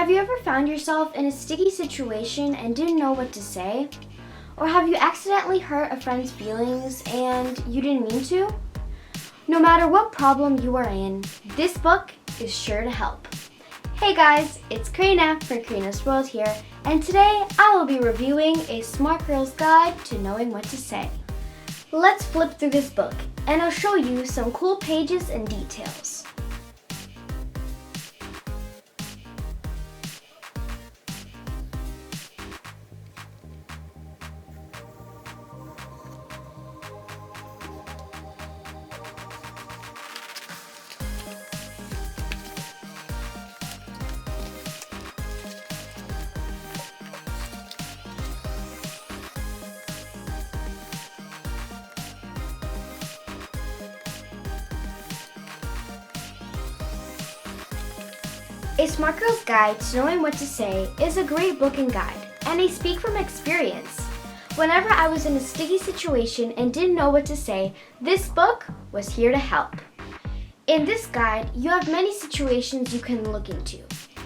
Have you ever found yourself in a sticky situation and didn't know what to say? Or have you accidentally hurt a friend's feelings and you didn't mean to? No matter what problem you are in, this book is sure to help. Hey guys, it's Karina for KORINA'S World here, and today I will be reviewing A Smart Girl's Guide to Knowing What to Say. Let's flip through this book and I'll show you some cool pages and details. A Smart Girl's Guide to Knowing What to Say is a great book and guide, and I speak from experience. Whenever I was in a sticky situation and didn't know what to say, this book was here to help. In this guide, you have many situations you can look into,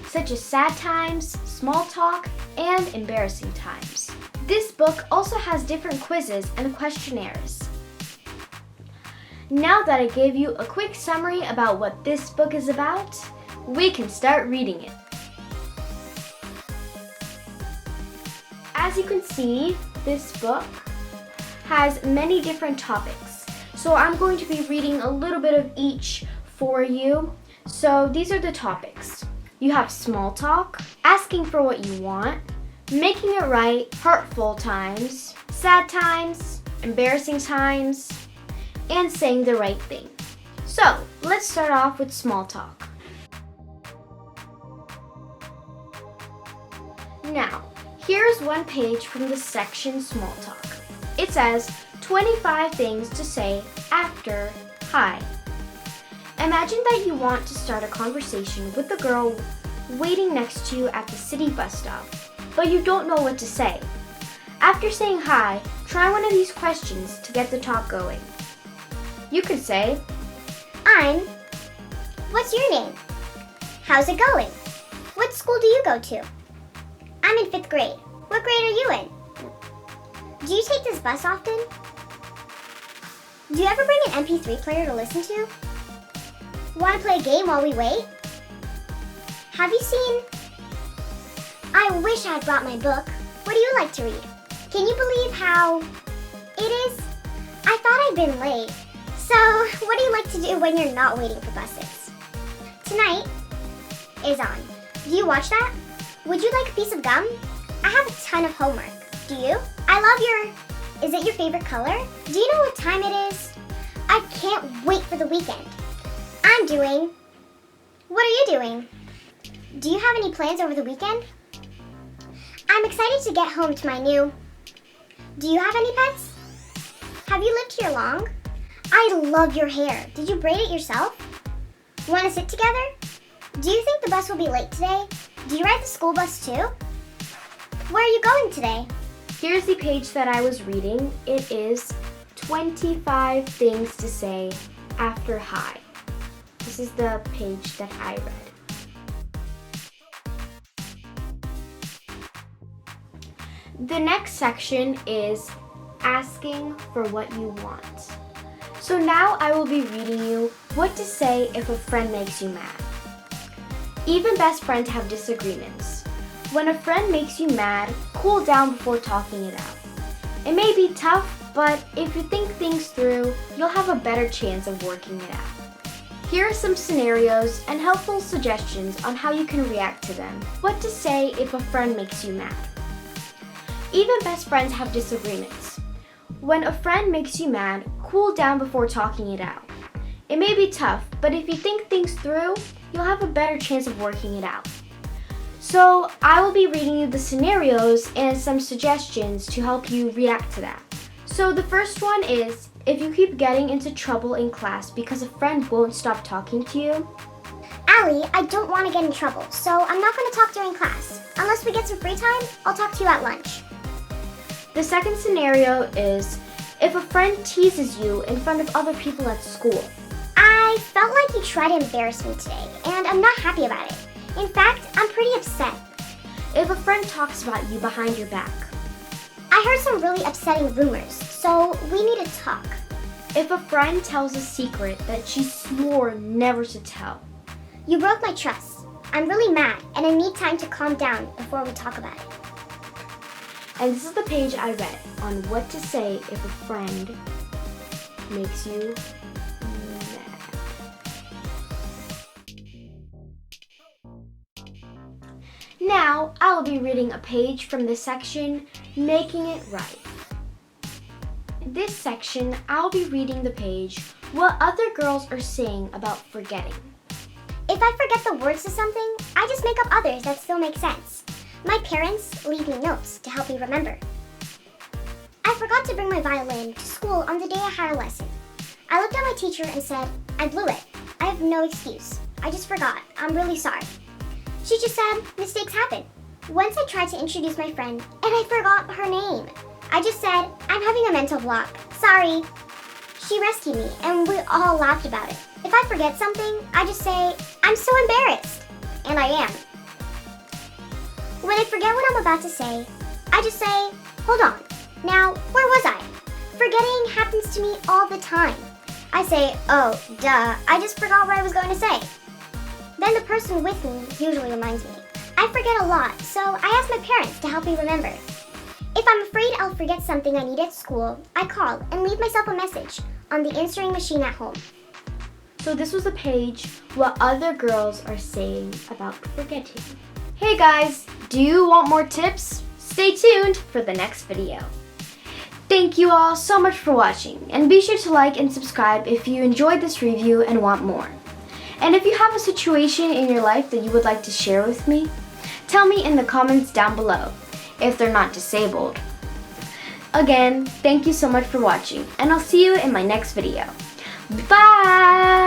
such as sad times, small talk, and embarrassing times. This book also has different quizzes and questionnaires. Now that I gave you a quick summary about what this book is about, we can start reading it. As you can see, this book has many different topics. So I'm going to be reading a little bit of each for you. So these are the topics. You have small talk, asking for what you want, making it right, hurtful times, sad times, embarrassing times, and saying the right thing. So let's start off with small talk. Now, here's one page from the section Small Talk. It says 25 things to say after hi. Imagine that you want to start a conversation with the girl waiting next to you at the city bus stop, but you don't know what to say. After saying hi, try one of these questions to get the talk going. You could say, What's your name? How's it going? What school do you go to? I'm in 5th grade. What grade are you in? Do you take this bus often? Do you ever bring an MP3 player to listen to? Want to play a game while we wait? Have you seen? I wish I had brought my book. What do you like to read? Can you believe how it is? I thought I'd been late. So, what do you like to do when you're not waiting for buses? Tonight is on. Do you watch that? Would you like a piece of gum? I have a ton of homework. Do you? I love is it your favorite color? Do you know what time it is? I can't wait for the weekend. What are you doing? Do you have any plans over the weekend? I'm excited to get home to my Do you have any pets? Have you lived here long? I love your hair. Did you braid it yourself? Want to sit together? Do you think the bus will be late today? Do you ride the school bus too? Where are you going today? Here's the page that I was reading. It is 25 things to say after hi. This is the page that I read. The next section is asking for what you want. So now I will be reading you what to say if a friend makes you mad. Even best friends have disagreements. When a friend makes you mad, cool down before talking it out. It may be tough, but if you think things through, you'll have a better chance of working it out. Here are some scenarios and helpful suggestions on how you can react to them. What to say if a friend makes you mad. Even best friends have disagreements. When a friend makes you mad, cool down before talking it out. It may be tough, but if you think things through, you'll have a better chance of working it out. So I will be reading you the scenarios and some suggestions to help you react to that. So the first one is, if you keep getting into trouble in class because a friend won't stop talking to you. Allie, I don't want to get in trouble, so I'm not going to talk during class. Unless we get some free time, I'll talk to you at lunch. The second scenario is, if a friend teases you in front of other people at school. I felt like you tried to embarrass me today, and I'm not happy about it. In fact, I'm pretty upset. If a friend talks about you behind your back. I heard some really upsetting rumors, so we need to talk. If a friend tells a secret that she swore never to tell. You broke my trust. I'm really mad, and I need time to calm down before we talk about it. And this is the page I read on what to say if a friend makes you mad. Now, I will be reading a page from the section, Making It Right. In this section, I'll be reading the page, What Other Girls Are Saying About Forgetting. If I forget the words to something, I just make up others that still make sense. My parents leave me notes to help me remember. I forgot to bring my violin to school on the day I had a lesson. I looked at my teacher and said, I blew it. I have no excuse. I just forgot. I'm really sorry. She just said, mistakes happen. Once I tried to introduce my friend, and I forgot her name. I just said, I'm having a mental block. Sorry. She rescued me, and we all laughed about it. If I forget something, I just say, I'm so embarrassed. And I am. When I forget what I'm about to say, I just say, hold on. Now, where was I? Forgetting happens to me all the time. I say, oh, duh, I just forgot what I was going to say. Then the person with me usually reminds me. I forget a lot, so I ask my parents to help me remember. If I'm afraid I'll forget something I need at school, I call and leave myself a message on the answering machine at home. So this was the page, What Other Girls Are Saying About Forgetting. Hey guys, do you want more tips? Stay tuned for the next video. Thank you all so much for watching, and be sure to like and subscribe if you enjoyed this review and want more. And if you have a situation in your life that you would like to share with me, tell me in the comments down below, if they're not disabled. Again, thank you so much for watching, and I'll see you in my next video. Bye!